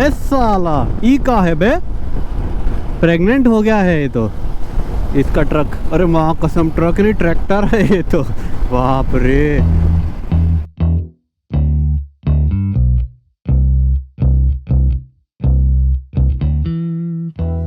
बे साला ई का है बे, प्रेग्नेंट हो गया है ये तो इसका ट्रक। अरे माँ कसम, ट्रक नहीं ट्रैक्टर है ये तो, बाप रे।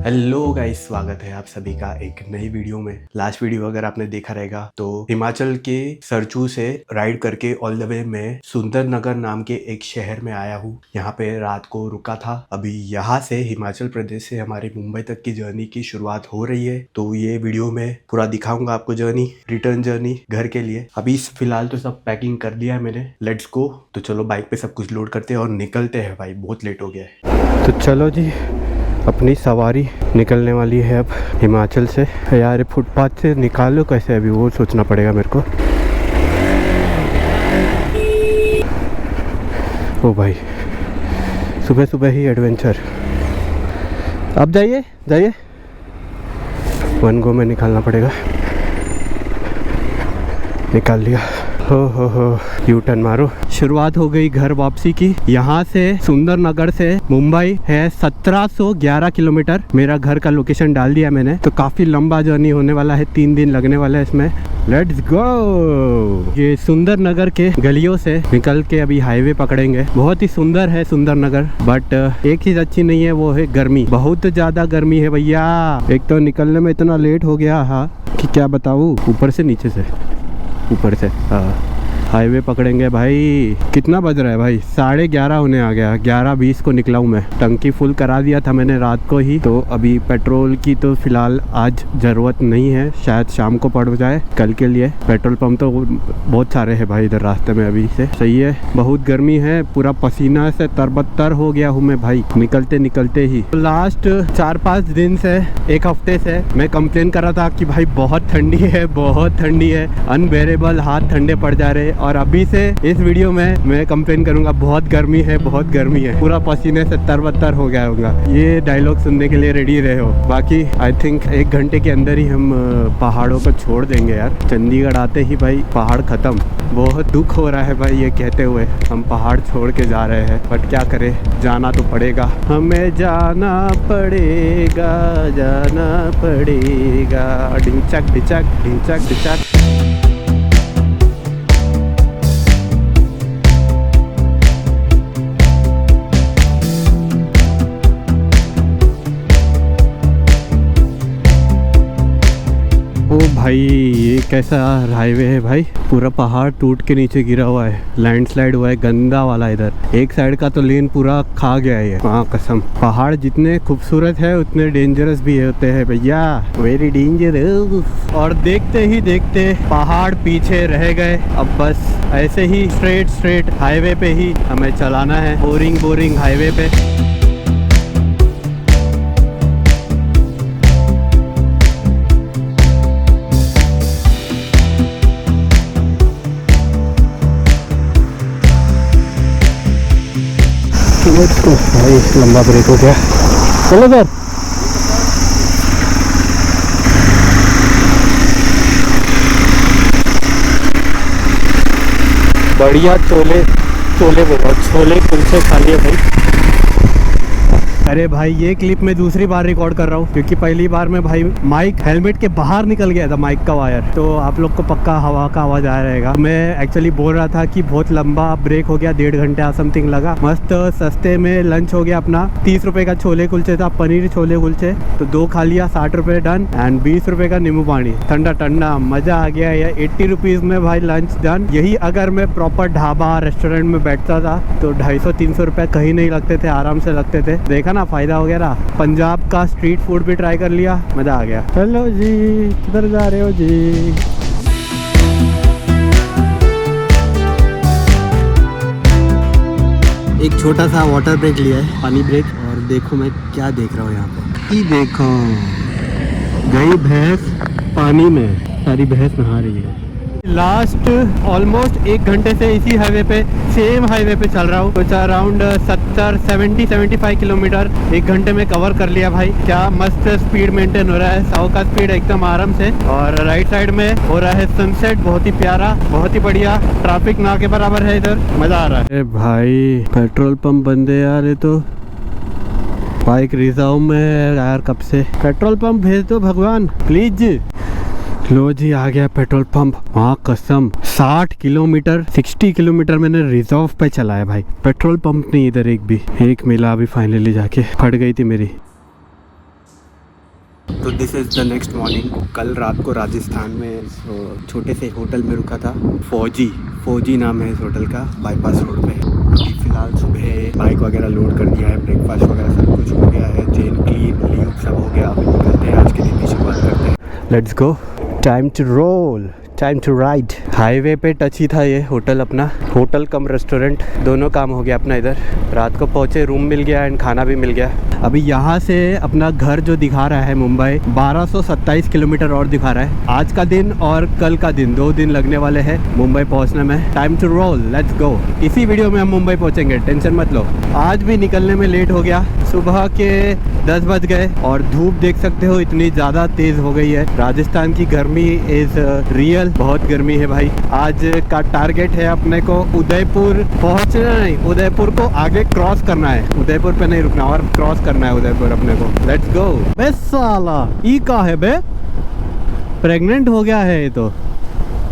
हेलो गाइस, स्वागत है आप सभी का एक नई वीडियो में। लास्ट वीडियो अगर आपने देखा रहेगा तो हिमाचल के सरचू से राइड करके ऑल द वे मैं सुंदरनगर नाम के एक शहर में आया हूँ। यहाँ पे रात को रुका था। अभी यहाँ से हिमाचल प्रदेश से हमारी मुंबई तक की जर्नी की शुरुआत हो रही है, तो ये वीडियो में पूरा दिखाऊंगा आपको जर्नी, रिटर्न जर्नी घर के लिए। अभी फिलहाल तो सब पैकिंग कर दिया है मैंने, लेट्स गो। तो चलो बाइक पे सब कुछ लोड करते हैं और निकलते हैं भाई, बहुत लेट हो गया है। तो चलो जी, अपनी सवारी निकलने वाली है अब हिमाचल से। यार फुटपाथ से निकालो कैसे, अभी वो सोचना पड़ेगा मेरे को। ओ भाई, सुबह सुबह ही एडवेंचर। अब जाइए जाइए, वन गो में निकालना पड़ेगा। निकाल लिया। हो यू टर्न मारो। शुरुआत हो गई घर वापसी की। यहाँ से सुंदरनगर से मुंबई है 1711 किलोमीटर। मेरा घर का लोकेशन डाल दिया मैंने, तो काफ़ी लंबा जर्नी होने वाला है, 3 दिन लगने वाला है इसमें। Let's go. ये सुंदरनगर के गलियों से निकल के अभी हाईवे पकड़ेंगे। बहुत ही सुंदर है सुंदरनगर, बट एक चीज़ अच्छी नहीं है, वो है गर्मी। बहुत ज़्यादा गर्मी है भैया। एक तो निकलने में इतना लेट हो गया हाँ कि क्या बताऊँ, ऊपर से नीचे से ऊपर से। हाईवे पकड़ेंगे भाई। कितना बज रहा है भाई? 11:30 होने आ गया। 11:20 को निकला हूँ मैं। टंकी फुल करा दिया था मैंने रात को ही, तो अभी पेट्रोल की तो फिलहाल आज ज़रूरत नहीं है, शायद शाम को पड़ जाए कल के लिए। पेट्रोल पंप तो बहुत सारे हैं भाई इधर रास्ते में अभी से। सही है, बहुत गर्मी है, पूरा पसीना से तरबतर हो गया हूँ मैं भाई निकलते निकलते ही। लास्ट 4-5 दिन से, एक हफ्ते से मैं कंप्लेन कर रहा था कि भाई बहुत ठंडी है, बहुत ठंडी है, अनबेरेबल, हाथ ठंडे पड़ जा रहे। और अभी से इस वीडियो में मैं कंप्लेन करूंगा बहुत गर्मी है, बहुत गर्मी है, पूरा पसीने से तरबतर हो गया होगा। ये डायलॉग सुनने के लिए रेडी रहे हो। बाकी आई थिंक 1 घंटे के अंदर ही हम पहाड़ों को छोड़ देंगे यार। चंडीगढ़ आते ही भाई पहाड़ खत्म। बहुत दुख हो रहा है भाई ये कहते हुए, हम पहाड़ छोड़ के जा रहे हैं, बट क्या करें, जाना तो पड़ेगा, हमें जाना पड़ेगा, जाना पड़ेगा। ढिंचक ढिंचक ढिंचक ढिंचक। ओ भाई, ये कैसा हाईवे है भाई? पूरा पहाड़ टूट के नीचे गिरा हुआ है, लैंडस्लाइड हुआ है गंदा वाला। इधर एक साइड का तो लेन पूरा खा गया है। हाँ कसम, पहाड़ जितने खूबसूरत है उतने डेंजरस भी होते हैं भैया, वेरी डेंजरस। और देखते ही देखते पहाड़ पीछे रह गए। अब बस ऐसे ही स्ट्रेट हाईवे पे ही हमें चलाना है, बोरिंग हाईवे पे। भाई लंबा ब्रेक हो गया, चलो सर। बढ़िया छोले कुलचे खा लिए भाई। अरे भाई ये क्लिप मैं दूसरी बार रिकॉर्ड कर रहा हूँ, क्योंकि पहली बार में भाई माइक हेलमेट के बाहर निकल गया था, माइक का वायर। तो आप लोग को पक्का हवा का आवाज आ रहेगा। मैं एक्चुअली बोल रहा था कि बहुत लंबा ब्रेक हो गया, 1.5 घंटा समथिंग लगा। मस्त सस्ते में लंच हो गया अपना। 30 रुपए का छोले कुलचे था, पनीर छोले कुलचे, तो 2 खा लिया, 60 रुपए डन। एंड 20 रुपए का नींबू पानी ठंडा ठंडा, मजा आ गया। या 80 रुपीज में भाई लंच डन। यही अगर मैं प्रॉपर ढाबा रेस्टोरेंट में बैठता था तो 250-300 रुपए कहीं नहीं लगते थे, आराम से लगते थे। देखा ना फायदा वगैरह। पंजाब का स्ट्रीट फूड भी ट्राई कर लिया, मजा आ गया। हेलो जी, किधर जा रहे हो जी? एक छोटा सा वाटर ब्रेक लिया है, पानी ब्रेक। और देखो मैं क्या देख रहा हूँ यहाँ पे, ये देखो गई भैंस पानी में, सारी भैंस नहा रही है। लास्ट ऑलमोस्ट 1 घंटे से इसी हाईवे पे, सेम हाईवे पे चल रहा हूँ। कुछ अराउंड 70-75 किलोमीटर 1 घंटे में कवर कर लिया भाई। क्या मस्त स्पीड मेंटेन हो रहा है, 100 का स्पीड एकदम आराम से। और राइट साइड में हो रहा है सनसेट, बहुत ही प्यारा, बहुत ही बढ़िया। ट्रैफिक ना के बराबर है इधर, मजा आ रहा है। भाई पेट्रोल पंप बंद है यार, ये तो बाइक रिजर्व में है यार कब से। पेट्रोल पंप भेज दो भगवान प्लीज। लो जी आ गया पेट्रोल पंप। हाँ कसम 60 किलोमीटर मैंने रिजर्व पे चलाया भाई। पेट्रोल पंप नहीं इधर एक भी। एक मिला अभी फाइनली जाके, फट गई थी मेरी। तो this is the next morning. कल रात को राजस्थान में छोटे से होटल में रुका था। फौजी नाम है इस होटल का, बाईपास रोड पे। अभी फिलहाल सुबह बाइक वगैरह लोड कर दिया है, ब्रेकफास्ट वगैरह सब कुछ हो गया है, चेन क्लीन ल्यूब सब हो गया। अभी निकलते हैं, आज के दिन की शुरुआत करते हैं। Let's go, time to roll, time to ride. Highway पे टच ही था ये होटल अपना, होटल कम रेस्टोरेंट, दोनों काम हो गया अपना इधर। रात को पहुँचे, रूम मिल गया एंड खाना भी मिल गया। अभी यहाँ से अपना घर जो दिखा रहा है मुंबई 1227 किलोमीटर और दिखा रहा है। आज का दिन और कल का दिन, 2 दिन लगने वाले हैं मुंबई पहुँचने में। Time to roll, let's go. इसी वीडियो में हम मुंबई पहुँचेंगे, टेंशन मत लो। आज भी निकलने में लेट हो गया, सुबह के 10 बज गए और धूप देख सकते हो इतनी ज़्यादा तेज़ हो गई है। राजस्थान की गर्मी इज़ रियल, बहुत गर्मी है भाई। आज का टारगेट है अपने को उदयपुर पहुंचना, नहीं उदयपुर को आगे क्रॉस करना है। उदयपुर पे नहीं रुकना और क्रॉस करना है उदयपुर अपने को। Let's go. बे साला ई का है बे, प्रेग्नेंट हो गया है ये तो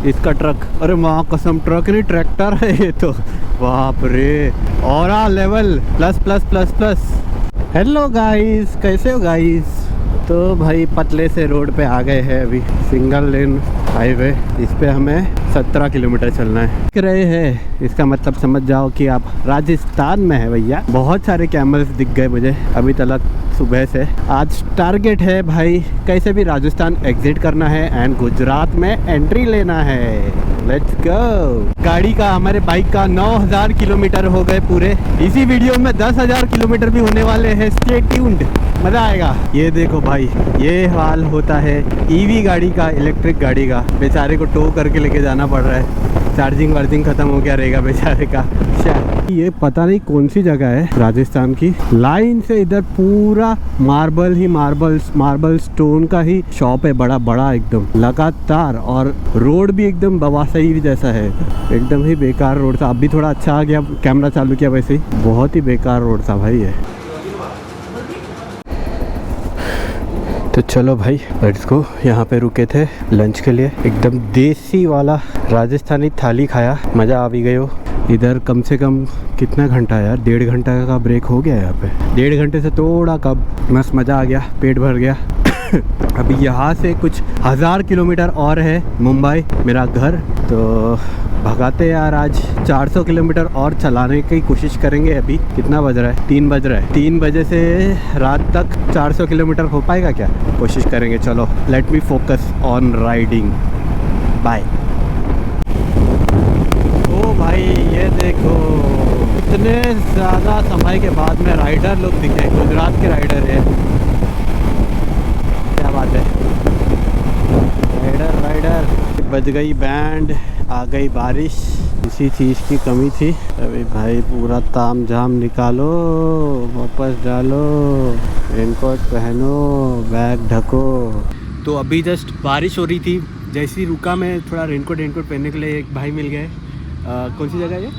इसका ट्रक। अरे माँ कसम, ट्रक नहीं ट्रैक्टर है ये तो। बाप रे, aura level plus plus plus plus. Hello guys, कैसे हो गाइस? तो भाई पतले से रोड पे आ गए हैं अभी, सिंगल लेन हाईवे। इस पे हमें 17 किलोमीटर चलना है। दिख रहे हैं, इसका मतलब समझ जाओ कि आप राजस्थान में है भैया। बहुत सारे कैमल्स दिख गए मुझे अभी तक सुबह से। आज टारगेट है भाई कैसे भी राजस्थान एग्जिट करना है एंड गुजरात में एंट्री लेना है। Let's go. गाड़ी का, हमारे बाइक का 9000 किलोमीटर हो गए पूरे। इसी वीडियो में 10,000 किलोमीटर भी होने वाले हैं। स्टे ट्यून्ड, मजा आएगा। ये देखो भाई, ये हाल होता है ईवी गाड़ी का, इलेक्ट्रिक गाड़ी का। बेचारे को टो करके लेके जाना पड़ रहा है, चार्जिंग वार्जिंग खत्म हो गया रहेगा बेचारे का। ये पता नहीं कौन सी जगह है राजस्थान की। लाइन से इधर पूरा मार्बल ही मार्बल स्टोन का ही शॉप है, बड़ा बड़ा एकदम लगातार। और रोड भी एकदम बवासीर जैसा है, एकदम ही बेकार रोड था। अभी थोड़ा अच्छा आ गया, कैमरा चालू किया, वैसे ही बहुत ही बेकार रोड था भाई ये। तो चलो भाई लेट्स गो। यहाँ पे रुके थे लंच के लिए, एकदम देसी वाला राजस्थानी थाली खाया, मज़ा आ भी गई हो। इधर कम से कम कितना घंटा यार, 1.5 घंटा का ब्रेक हो गया यहाँ पे। 1.5 घंटे से थोड़ा कम, मस्त मज़ा आ गया, पेट भर गया। अभी यहाँ से कुछ 1000 किलोमीटर और है मुंबई मेरा घर। तो भगाते यार, आज 400 किलोमीटर और चलाने की कोशिश करेंगे। अभी कितना बज रहा है? 3 बज रहा है। 3 बजे से रात तक 400 किलोमीटर हो पाएगा क्या? कोशिश करेंगे। चलो let me focus on riding. Bye. ओ भाई ये देखो, इतने ज़्यादा समय के बाद में राइडर लोग दिखे, गुजरात के राइडर है। क्या बात है, राइडर। बज गई बैंड, आ गई बारिश, इसी चीज़ की कमी थी। अभी भाई पूरा ताम झाम निकालो, वापस डालो, रेनकोट पहनो, बैग ढको। तो अभी जस्ट बारिश हो रही थी, जैसी रुका मैं थोड़ा रेनकोट पहनने के लिए एक भाई मिल गए। कौन सी जगह है ये?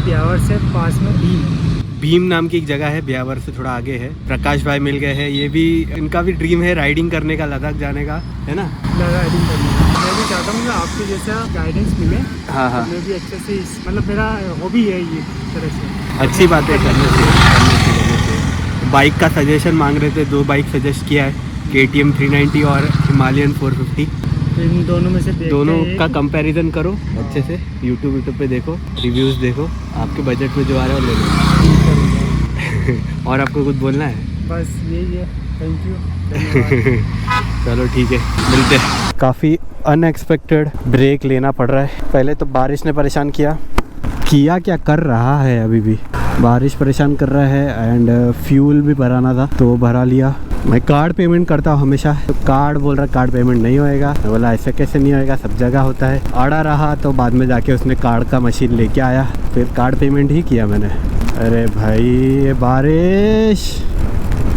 ब्यावर से पास में भीम नाम की एक जगह है, ब्यावर से थोड़ा आगे है। प्रकाश भाई मिल गए हैं, ये भी, इनका भी ड्रीम है राइडिंग करने का, लद्दाख जाने का, है ना? राइडिंग करने का मैं भी चाहता हूँ, आपके जैसा गाइडेंस मिले। हाँ हाँ, मैं भी अच्छे से, मतलब मेरा हॉबी है ये तरह से। अच्छी बात है, करने से। बाइक का सजेशन मांग रहे थे, 2 बाइक सजेस्ट किया है, KTM 390 और हिमालयन 450। तो इन दोनों में से दोनों का कंपैरिजन करो अच्छे से, यूट्यूब पे देखो, रिव्यूज़ देखो, आपके बजट में जो आ रहा है वो ले लो। और आपको कुछ बोलना है? बस यही है, थैंक यू। चलो ठीक है, मिलते हैं। काफ़ी अनएक्सपेक्टेड ब्रेक लेना पड़ रहा है। पहले तो बारिश ने परेशान किया क्या कर रहा है, अभी भी बारिश परेशान कर रहा है। एंड फ्यूल भी भराना था तो भरा लिया। मैं कार्ड पेमेंट करता हूँ हमेशा, तो कार्ड बोल रहा कार्ड पेमेंट नहीं होएगा। बोला ऐसे कैसे नहीं होएगा, सब जगह होता है। आड़ा रहा तो बाद में जाके उसने कार्ड का मशीन लेके आया, फिर कार्ड पेमेंट ही किया मैंने। अरे भाई ये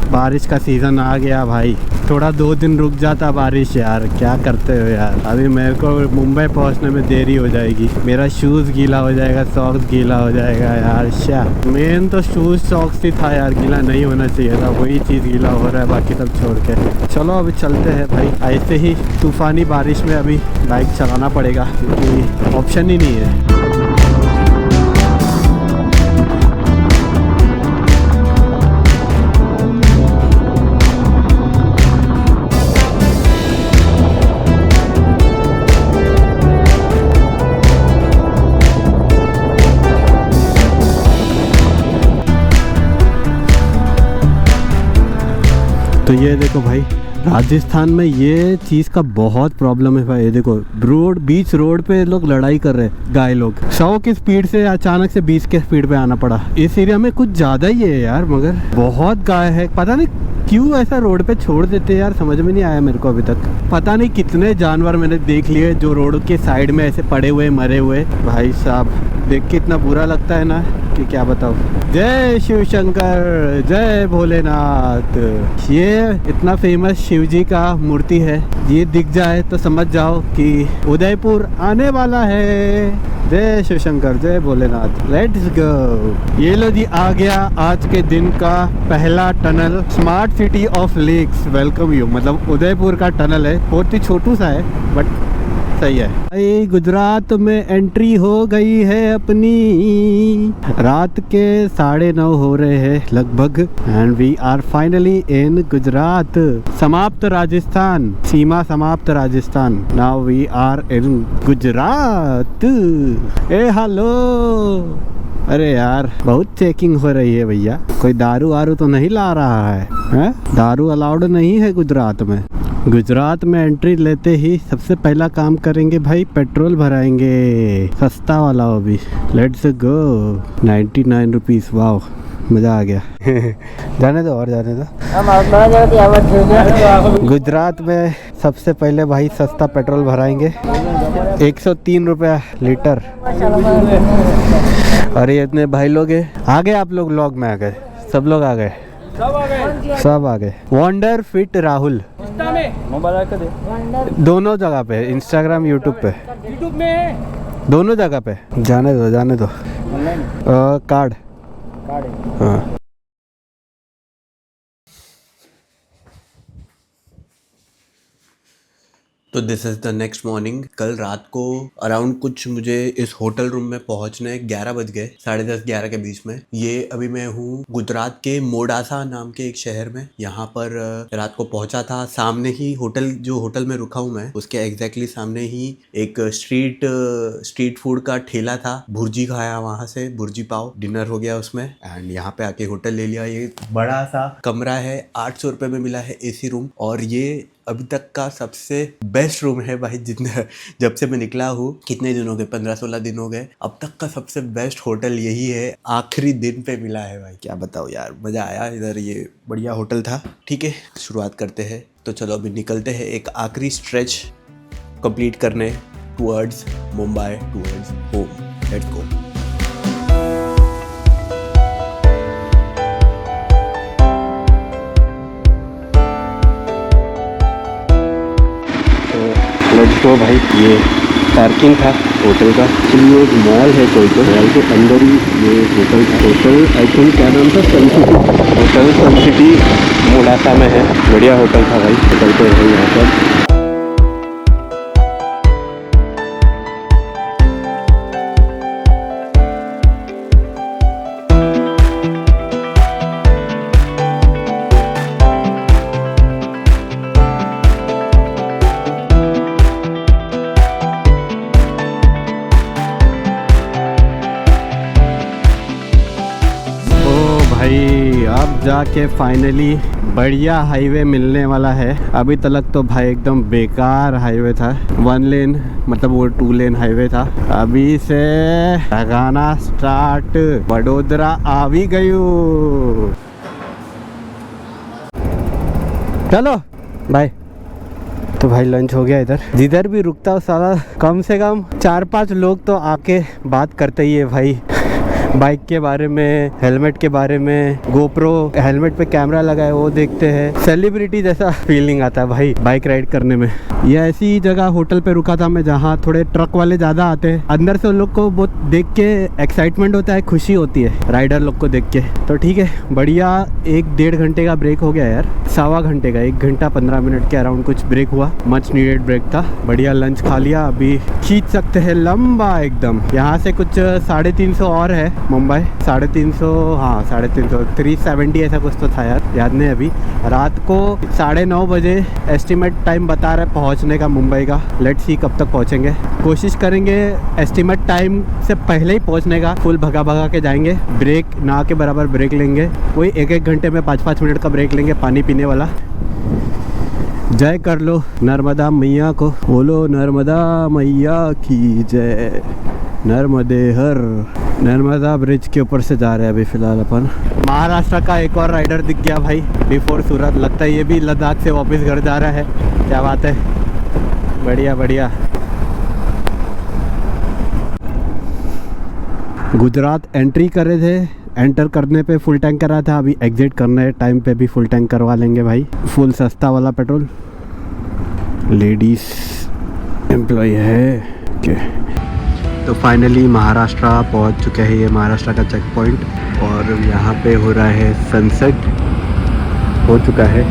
बारिश का सीज़न आ गया भाई, थोड़ा 2 दिन रुक जाता बारिश यार, क्या करते हो यार। अभी मेरे को मुंबई पहुंचने में देरी हो जाएगी, मेरा शूज़ गीला हो जाएगा, सॉक्स गीला हो जाएगा यार। मेन तो शूज़ सॉक्स ही था यार, गीला नहीं होना चाहिए था, वही चीज़ गीला हो रहा है, बाकी सब छोड़ के। चलो अभी चलते हैं भाई, ऐसे ही तूफ़ानी बारिश में अभी बाइक चलाना पड़ेगा क्योंकि ऑप्शन ही नहीं है। तो ये देखो भाई, राजस्थान में ये चीज़ का बहुत प्रॉब्लम है भाई। ये देखो रोड, बीच रोड पे लोग लड़ाई कर रहे हैं, गाय लोग 100 की स्पीड से अचानक से 20 के स्पीड पे आना पड़ा। इस एरिया में कुछ ज़्यादा ही है यार, मगर बहुत गाय है, पता नहीं क्यों ऐसा रोड पे छोड़ देते हैं यार, समझ में नहीं आया मेरे को अभी तक। पता नहीं कितने जानवर मैंने देख लिए जो रोड के साइड में ऐसे पड़े हुए मरे हुए। भाई साहब देख के इतना बुरा लगता है ना कि क्या बताओ। जय शिव शंकर, जय भोलेनाथ। ये इतना फेमस शिव जी का मूर्ति है, ये दिख जाए तो समझ जाओ कि उदयपुर आने वाला है। जय शिव शंकर, जय भोलेनाथ, लेट्स गो। ये लो जी, आ गया आज के दिन का पहला tunnel, smart city of lakes welcome you. मतलब उदयपुर का टनल है, बहुत ही छोटू सा है बट सही है भाई। गुजरात में एंट्री हो गई है अपनी, रात के 9:30 हो रहे हैं लगभग, and we are finally in Gujarat. समाप्त राजस्थान, सीमा समाप्त Rajasthan, now we are in Gujarat. ए हेलो, अरे यार बहुत चेकिंग हो रही है भैया, कोई दारू वारू तो नहीं ला रहा है? दारू अलाउड नहीं है गुजरात में। गुजरात में एंट्री लेते ही सबसे पहला काम करेंगे भाई, पेट्रोल भराएंगे, सस्ता वाला वो भी। Let's go. 99 रुपीज़, वाह मज़ा आ गया। जाने दो और जाने दो। गुजरात में सबसे पहले भाई सस्ता पेट्रोल भराएंगे, 103 रुपया लीटर। अरे इतने भाई लोग आ गए, आप लोग व्लॉग में आ गए, सब लोग आ गए, सब आ गए। वंडर फिट राहुल दोनों जगह पे, इंस्टाग्राम यूट्यूब पे, दोनों जगह पे। जाने दो जाने दो। कार्ड हाँ। तो this is the next morning. कल रात को अराउंड कुछ मुझे इस होटल रूम में पहुंचने 11 बज गए, 10:30-11 के बीच में। ये अभी मैं हूँ गुजरात के मोडासा नाम के एक शहर में। यहाँ पर रात को पहुंचा था। सामने ही होटल, जो होटल में रुका हूँ मैं, उसके एग्जैक्टली सामने ही एक स्ट्रीट फूड का ठेला था। भुर्जी खाया वहाँ से, भुर्जी पाव, डिनर हो गया उसमें, एंड यहाँ पे आके होटल ले लिया। ये बड़ा सा कमरा है, 800 रुपये में मिला है AC रूम, और ये अभी तक का सबसे बेस्ट रूम है भाई। जितने जब से मैं निकला हूँ, कितने दिन हो गए, 15-16 दिन हो गए, अब तक का सबसे बेस्ट होटल यही है। आखिरी दिन पे मिला है भाई, क्या बताओ यार, मज़ा आया इधर, ये बढ़िया होटल था। ठीक है, शुरुआत करते हैं। तो चलो अभी निकलते हैं एक आखिरी स्ट्रेच कंप्लीट करने towards Mumbai, towards home. Let's go. तो भाई ये पार्किंग था होटल का। ये एक मॉल है कोई, तो मॉल के अंदर ही ये होटल था। होटल आई थिंक क्या नाम था, सन सिटी होटल, सन सिटी मोडासा में है। बढ़िया होटल था भाई, होटल तो है यहाँ पर। अब जाके फाइनली बढ़िया हाईवे मिलने वाला है। अभी तक तो भाई एकदम बेकार हाईवे था, 1 लेन, मतलब वो 2 लेन हाईवे था। अभी से लगाना स्टार्ट, वडोदरा आ भी गई। चलो बाय। तो भाई लंच हो गया इधर, जिधर भी रुकता हूँ सारा कम से कम 4-5 लोग तो आके बात करते ही है भाई। बाइक के बारे में, हेलमेट के बारे में, गोप्रो हेलमेट पे कैमरा लगा है वो देखते हैं। सेलिब्रिटी जैसा फीलिंग आता है भाई बाइक राइड करने में। ये ऐसी जगह होटल पे रुका था मैं जहाँ थोड़े ट्रक वाले ज़्यादा आते हैं। अंदर से उन लोग को बहुत देख के एक्साइटमेंट होता है, खुशी होती है राइडर लोग को देख के। तो ठीक है, बढ़िया 1-1.5 घंटे का ब्रेक हो गया यार, 1.25 घंटे का, 1 घंटा 15 मिनट के अराउंड कुछ ब्रेक हुआ। मच नीडेड ब्रेक था। बढ़िया लंच खा लिया, अभी खींच सकते हैं लंबा एकदम। यहाँ से कुछ 350 और है मुंबई, 350, हाँ 350, 370 ऐसा कुछ तो था यार, याद नहीं अभी। रात को 9:30 बजे एस्टिमेट टाइम बता रहे पहुँचने का मुंबई का। लेट्स सी कब तक पहुँचेंगे, कोशिश करेंगे एस्टिमेट टाइम से पहले ही पहुँचने का। फुल भगा के जाएंगे, ब्रेक ना के बराबर ब्रेक लेंगे, कोई 1-1 घंटे में 5-5 मिनट का ब्रेक लेंगे पानी पीने वाला। जय कर लो नर्मदा मैया को, बोलो नर्मदा मैया की जय। नर्मदे हर। नर्मदा ब्रिज के ऊपर से जा रहे हैं अभी फिलहाल अपन। महाराष्ट्र का एक और राइडर दिख गया भाई, बिफोर सूरत। लगता है ये भी लद्दाख से वापस घर जा रहा है। क्या बात है, बढ़िया बढ़िया। गुजरात एंट्री कर रहे थे, एंटर करने पे फुल टैंक करा था, अभी एग्जिट करने टाइम पे भी फुल टैंक करवा लेंगे भाई, फुल सस्ता वाला पेट्रोल। लेडीज एम्प्लॉय है ओके। तो फाइनली महाराष्ट्र पहुंच चुके हैं, ये महाराष्ट्र का चेक पॉइंट, और यहाँ पे हो रहा है सनसेट, हो चुका है।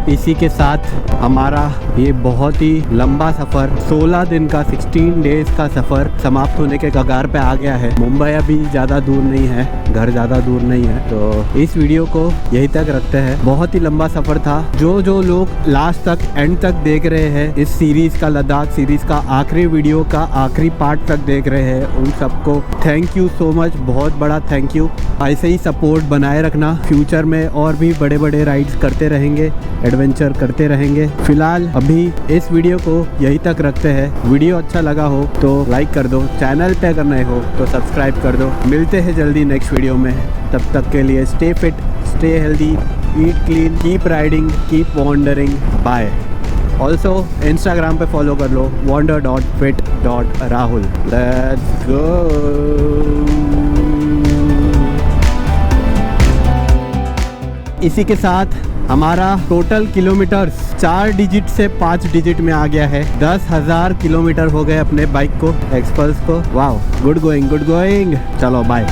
इसी के साथ हमारा ये बहुत ही लंबा सफ़र, 16 दिन का 16 डेज का सफ़र समाप्त होने के कगार पे आ गया है। मुंबई अभी ज़्यादा दूर नहीं है, घर ज़्यादा दूर नहीं है, तो इस वीडियो को यहीं तक रखते हैं। बहुत ही लंबा सफ़र था। जो लोग लास्ट तक एंड तक देख रहे हैं, इस सीरीज़ का, लद्दाख सीरीज़ का आखिरी वीडियो का आखिरी पार्ट तक देख रहे हैं, उन सबको थैंक यू सो मच, बहुत बड़ा थैंक यू। ऐसे ही सपोर्ट बनाए रखना, फ्यूचर में और भी बड़े बड़े राइड्स करते रहेंगे, एडवेंचर करते रहेंगे। फिलहाल अभी इस वीडियो को यहीं तक रखते हैं। वीडियो अच्छा लगा हो तो लाइक कर दो, चैनल पे अगर नए हो तो सब्सक्राइब कर दो। मिलते हैं जल्दी नेक्स्ट वीडियो में, तब तक के लिए stay fit, stay healthy, eat clean, keep riding, keep wandering, bye. Also Instagram पे फॉलो कर लो, wander.fit.rahul। Let's go. इसी के साथ हमारा टोटल किलोमीटर्स 4 डिजिट से 5 डिजिट में आ गया है। 10,000 किलोमीटर हो गए अपने बाइक को, एक्सपल्स को। वाह, गुड गोइंग। चलो बाय।